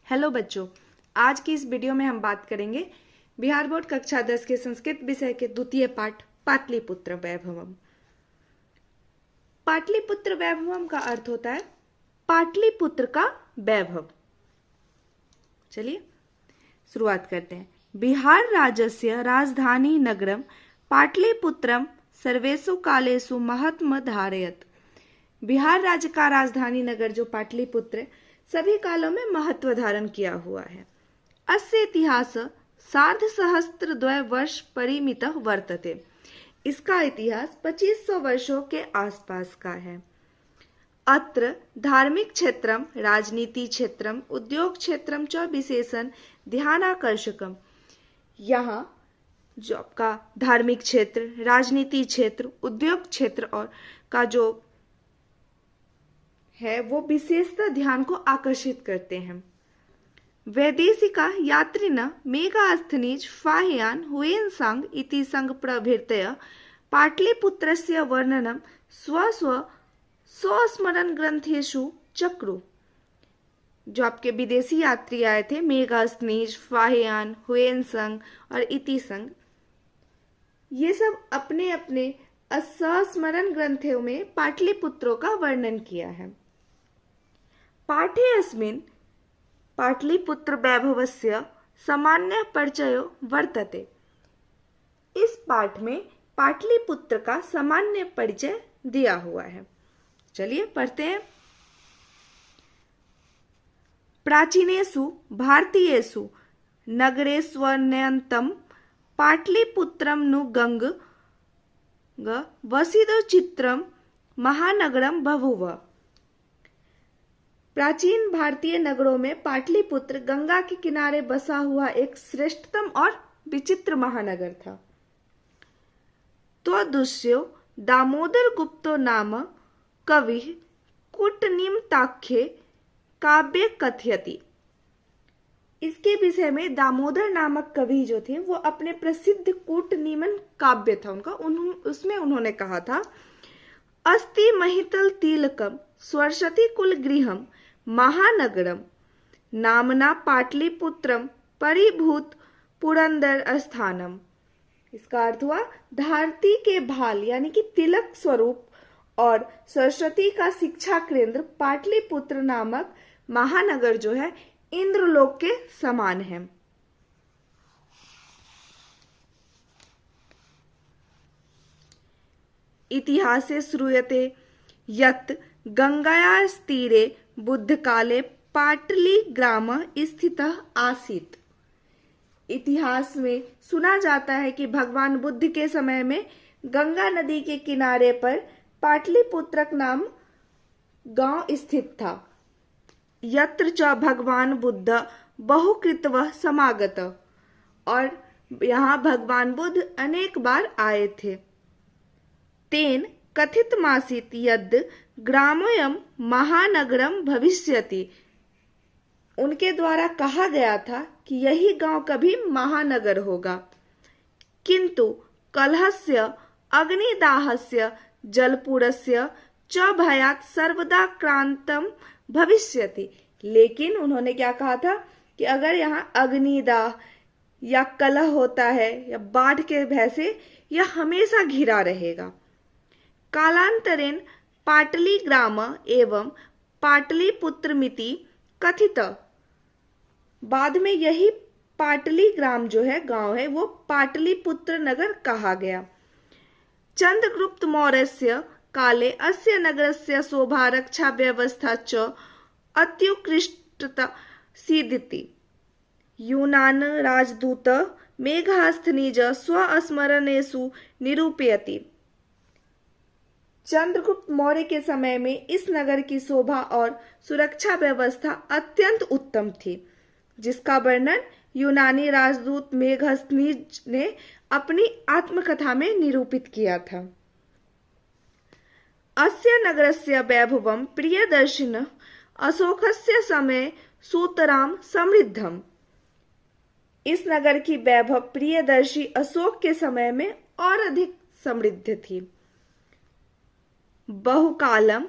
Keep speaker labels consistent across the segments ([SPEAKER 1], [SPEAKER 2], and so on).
[SPEAKER 1] Hello बच्चों, आज की इस वीडियो में हम बात करेंगे बिहार बोर्ड कक्षा 10 के संस्कृत विषय के द्वितीय पाठ पाटलिपुत्र वैभवम। पाटलिपुत्र वैभवम का अर्थ होता है पाटलिपुत्र का वैभव। चलिए शुरुआत करते हैं। बिहार राज्यस्य राजधानी नगरम पाटलिपुत्रम सर्वेषु कालेषु महत्म धारयत। बिहार राज्य का राजधानी नगर जो पाटलिपुत्र सभी कालों में महत्व धारण किया हुआ है। अस्य इतिहास सार्धसहस्रद्वय वर्ष परिमित वर्तते। इसका इतिहास 2500 वर्षों के आसपास का है। अत्र धार्मिक क्षेत्रम, राजनीति क्षेत्रम, उद्योग क्षेत्रम च विशेषण ध्यानाकर्षकम। यहाँ जो आपका धार्मिक क्षेत्र, राजनीति क्षेत्र, उद्योग क्षेत्र और का जो है वो विशेषता ध्यान को आकर्षित करते हैं। वैदेशिका यात्रिना मेघास्थनीज फाह्यान हुएनसांग इति संग प्रभृतय पाटलिपुत्रस्य वर्णनम स्वस्मरण ग्रंथेषु चक्रु। जो आपके विदेशी यात्री आए थे, मेघास्थनीज, फाह्यान, हुएनसांग और इति संग, ये सब अपने अपने संस्मरण ग्रंथों में पाटलिपुत्रों का वर्णन किया है। पाठे अस्मिन् पाटलिपुत्र वैभवस्य सामान्य परिचय वर्तते। इस पाठ में पाटलिपुत्र का सामान्य परिचय दिया हुआ है। चलिए पढ़ते हैं। प्राचीनेषु भारतीयेषु नगरेष्वन्यतमं पाटलिपुत्रं नु गंग वसिदचित्रं महानगरम बभूव। प्राचीन भारतीय नगरों में पाटलिपुत्र गंगा के किनारे बसा हुआ एक श्रेष्ठतम और विचित्र महानगर था। त्वदुष्यो दामोदर गुप्तो नाम कवि कूटनिमित्ताख्ये काव्ये कथयति। इसके विषय में दामोदर नामक कवि जो थे वो अपने प्रसिद्ध कूटनिमन काव्य था उनका, उसमें उन्होंने कहा था, अस्ति महितल तिलकम स्वरसती कुल गृहम महानगरम नामना पाटलिपुत्रम परिभूत पुरंदर स्थानम। इसका अर्थ हुआ धरती के भाल यानी कि तिलक स्वरूप और सरस्वती का शिक्षा केंद्र पाटलिपुत्र नामक महानगर जो है इंद्रलोक के समान है। इतिहासे श्रूयते यत् गंगायाः तीरे बुद्धकाले पाटली ग्राम स्थितः आसीत्। इतिहास में सुना जाता है कि भगवान बुद्ध के समय में गंगा नदी के किनारे पर पाटलिपुत्रक नाम गांव स्थित था। यत्र च भगवान बुद्ध बहुकृतवः समागत। और यहाँ भगवान बुद्ध अनेक बार आए थे। तेन कथितमासीत् यद् ग्रामोऽयं महानगरम भविष्यति। उनके द्वारा कहा गया था कि यही गांव कभी महानगर होगा। किंतु कलहस्य अग्निदाहस्य जलपूरस्य च भयात् सर्वदा क्रांतम भविष्यति। लेकिन उन्होंने क्या कहा था कि अगर यहाँ अग्निदाह या कलह होता है या बाढ़ के भय से यह हमेशा घिरा रहेगा। कालांतरेण पाटली ग्राम एवं पाटलिपुत्रमिति कथित। बाद में यही पाटली ग्राम जो है गांव है वो पाटलिपुत्र नगर कहा गया। चंद्रगुप्त मौर्यस्य काले अस्य नगरस्य शोभा रक्षा व्यवस्था च अत्युत्कृष्टता सिद्धिति। यूनान राजदूत मेघास्थनीज स्वस्मरणेषु निरूपयति। चंद्रगुप्त मौर्य के समय में इस नगर की शोभा और सुरक्षा व्यवस्था अत्यंत उत्तम थी, जिसका वर्णन यूनानी राजदूत मेघास्थनीज ने अपनी आत्मकथा में निरूपित किया था। अस्य नगरस्य वैभवम प्रियदर्शिन अशोकस्य समय सूतराम समृद्धम। इस नगर की वैभव प्रियदर्शी अशोक के समय में और अधिक समृद्ध थी। बहुकालम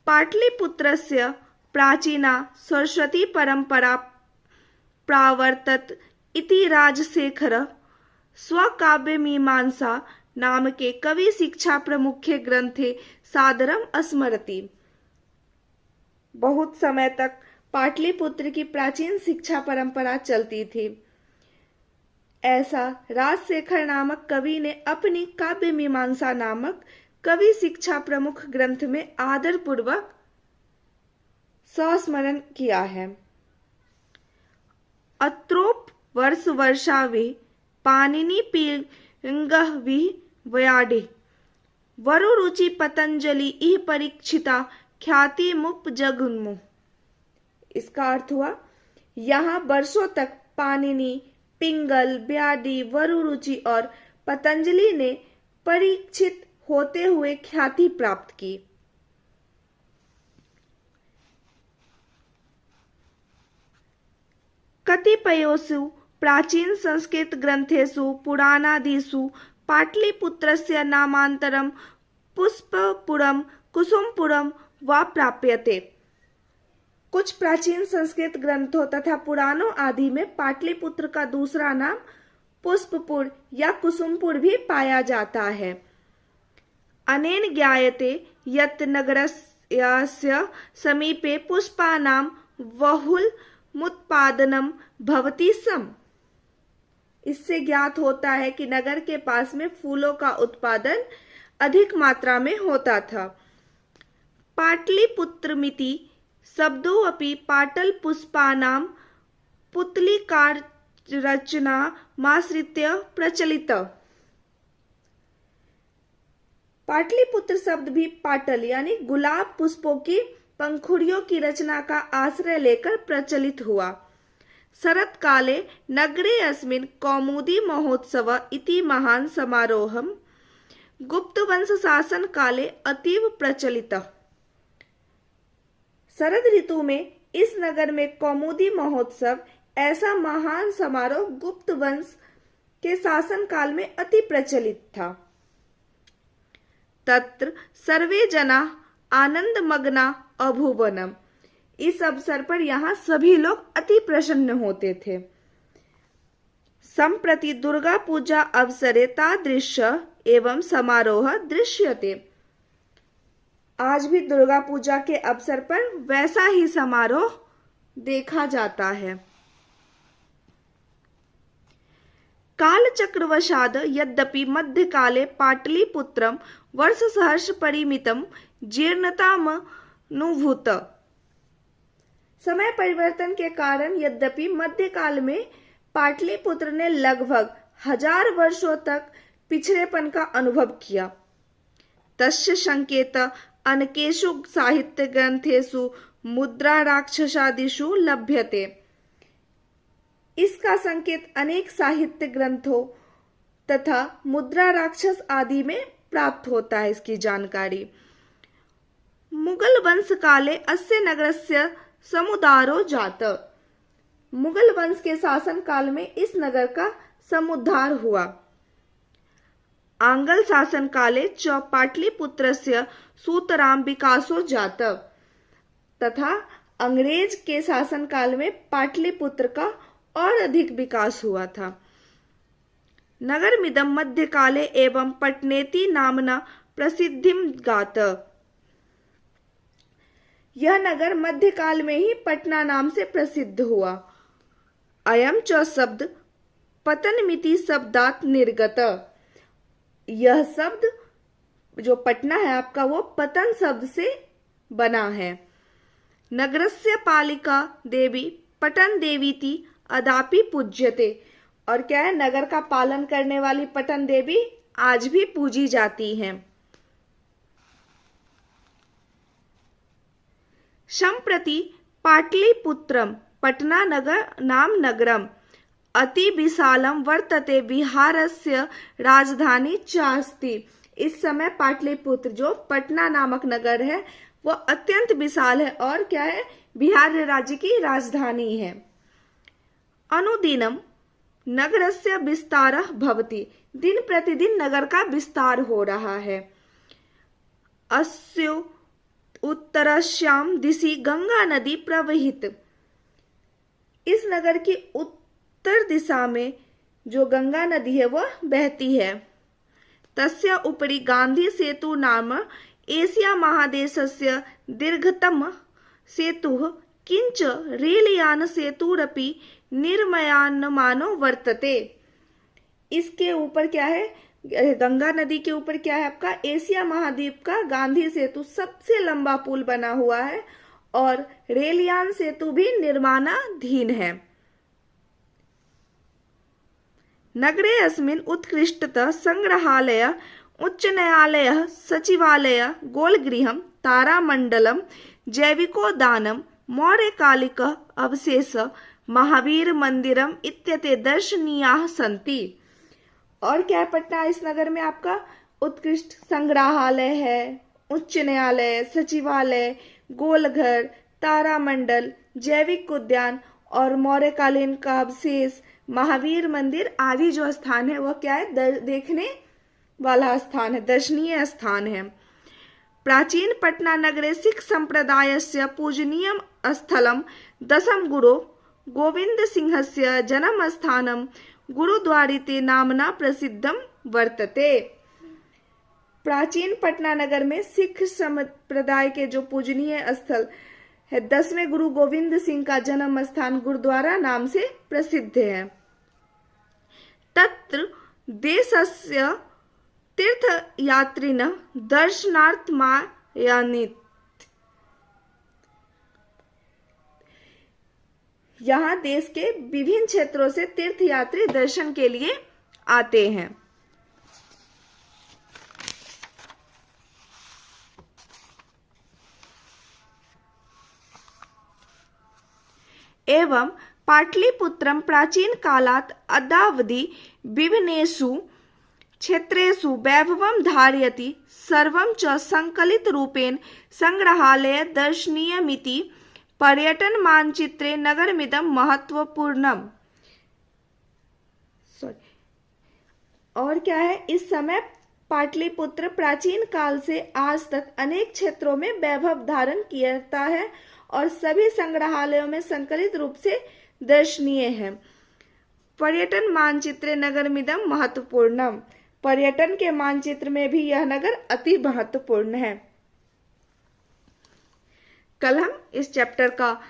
[SPEAKER 1] पाटलिपुत्रस्य प्राचीना सरस्वती परंपरा प्रावर्तत इति राजशेखर स्वकाव्य मीमांसा नाम के कवि शिक्षा प्रमुखे ग्रंथे सादरम स्मरति। बहुत समय तक पाटलिपुत्र की प्राचीन शिक्षा परंपरा चलती थी। ऐसा राजशेखर नामक कवि ने अपनी काव्य मीमांसा नामक कवि शिक्षा प्रमुख ग्रंथ में आदर पूर्वक संस्मरण किया है। अत्रोप वर्ष वर्षावि पाणिनि पिंगह वि वयाडे वरुरुचि पतंजलि इह परीक्षिता ख्याति मुप जगुन्मु। इसका अर्थ हुआ, यहाँ वर्षों तक पाणिनि, पिंगल, ब्याडी, वरुरुचि और पतंजलि ने परीक्षित होते हुए ख्याति प्राप्त की। कतिपयोषु प्राचीन संस्कृत ग्रंथेषु पुराणादिषु पाटलिपुत्रस्य नामांतरं पुष्पपुरम कुसुमपुरम वा प्राप्यते। कुछ प्राचीन संस्कृत ग्रंथों तथा पुराणों आदि में पाटलिपुत्र का दूसरा नाम पुष्पपुर या कुसुमपुर भी पाया जाता है। अनेन ज्ञायते यत् नगरस्य समीपे पुष्पानां बहुलमुत्पादनं भवति स्म। इससे ज्ञात होता है कि नगर के पास में फूलों का उत्पादन अधिक मात्रा में होता था। पाटलिपुत्रमिति शब्दोऽपि पाटल पुष्पानां पुतलिकारचनामाश्रित्य प्रचलित। पाटलिपुत्र शब्द भी पाटल यानी गुलाब पुष्पों की पंखुड़ियों की रचना का आश्रय लेकर प्रचलित हुआ। शरत काले नगरे अस्मिन् कौमुदी महोत्सव इति महान समारोहम् गुप्त वंश शासन काले अतीव प्रचलितः। शरद ऋतु में इस नगर में कौमुदी महोत्सव ऐसा महान समारोह गुप्त वंश के शासन काल में अति प्रचलित था। तत्र सर्वे जना आनंदमग्ना अभूवनम। इस अवसर पर यहाँ सभी लोग अति प्रसन्न होते थे। संप्रति दुर्गा पूजा अवसरे तादृश एवं समारोह दृश्यते। आज भी दुर्गा पूजा के अवसर पर वैसा ही समारोह देखा जाता है। कालचक्रवशाद यद्यपि मध्यकाले पाटलिपुत्रम वर्षसहस्र परिमितम जीर्णतामनुभूत। समय परिवर्तन के कारण यद्यपि मध्यकाल में पाटलिपुत्र ने लगभग 1000 वर्षों तक पिछड़ेपन का अनुभव किया। तस्य संकेत अनेकेषु साहित्य ग्रंथेषु मुद्रा राक्षसादिषु लभ्यते। इसका संकेत अनेक साहित्य ग्रंथों तथा मुद्रा राक्षस आदि में प्राप्त होता है। इसकी जानकारी मुगल वंश काले अस्य नगरस्य समुद्धारो जात। मुगल वंश के शासन काल में इस नगर का समुद्धार हुआ। आंग्ल शासन काले च पाटलिपुत्रस्य सुतराम विकासो जात। तथा अंग्रेज के शासन काल में पाटलिपुत्र का और अधिक विकास हुआ था। नगरमिदं मध्यकाले एवं पटनेति नामना प्रसिद्धिम गात। यह नगर मध्यकाल में ही पटना नाम से प्रसिद्ध हुआ। अयम च शब्द पतनमिति शब्दात निर्गत। यह शब्द जो पटना है आपका वो पतन शब्द से बना है। नगरस्य पालिका देवी पटन देवीति अदापि पूज्यते। और क्या है, नगर का पालन करने वाली पटन देवी आज भी पूजी जाती हैं। संप्रति पाटलिपुत्रम पटना नगर नाम नगरम अति विशालम वर्तते बिहारस्य राजधानी चास्ति। इस समय पाटलिपुत्र जो पटना नामक नगर है वह अत्यंत विशाल है और क्या है, बिहार राज्य की राजधानी है। अनुदिनम नगरस्य विस्तारः भवति। दिन प्रतिदिन नगर का विस्तार हो रहा है। अस्य उत्तरस्याम दिशि गंगा नदी प्रवहित। इस नगर की उत्तर दिशा में जो गंगा नदी है वह बहती है। तस्य उपरि गांधी सेतु नाम एशिया महादेशस्य दीर्घतम सेतुः किंच रेलयान सेतुरपि निर्मयानमानो वर्तते। इसके ऊपर क्या है, गंगा नदी के ऊपर क्या है आपका, एशिया महाद्वीप का गांधी सेतु सबसे लंबा पुल बना हुआ है और रेलयान सेतु भी निर्माणाधीन है। नगरे अस्मिन् उत्कृष्टतः संग्रहालय, उच्च न्यायालय, सचिवालय, गोलगृहं, तारामंडलम, जैविकोद्यानम, मौर्यकालिक अवशेष, महावीर मंदिरम इत्यते दर्शनीयाः सन्ति। और क्या है पटना इस नगर में आपका, उत्कृष्ट संग्रहालय है, उच्च न्यायालय, सचिवालय, गोलघर, तारामंडल, जैविक उद्यान और मौर्यकालीन का अवशेष, महावीर मंदिर आदि जो स्थान है वह क्या है, देखने वाला स्थान है, दर्शनीय स्थान है। प्राचीन पटना नगरे सिख संप्रदायस्य पूजनीयम स्थलम दशम गुरु गोविंद सिंहस्य जन्म स्थानम गुरुद्वारिते नामना प्रसिद्धम वर्तते। प्राचीन पटना नगर में सिख संप्रदाय के जो पूजनीय स्थल है 10वें गुरु गोविंद सिंह का जन्म स्थान गुरुद्वारा नाम से प्रसिद्ध है। तत्र देशस्य तीर्थयात्रिनः दर्शनार्थमायान्ति। यहाँ देश के विभिन्न क्षेत्रों से तीर्थयात्री दर्शन के लिए आते हैं। एवं पाटलिपुत्रम प्राचीन कालात् अद्यावधि विभिन्नेषु क्षेत्रेषु वैभवं धारयति। सर्वं च संकलित रूपेण संग्रहालय दर्शनीयमिति पर्यटन मानचित्रे नगरमिदं महत्वपूर्णम। और क्या है, इस समय पाटलिपुत्र प्राचीन काल से आज तक अनेक क्षेत्रों में वैभव धारण करता है और सभी संग्रहालयों में संकलित रूप से दर्शनीय है। पर्यटन मानचित्रे नगरमिदं महत्वपूर्णम, पर्यटन के मानचित्र में भी यह नगर अति महत्वपूर्ण है। कल हम इस चैप्टर का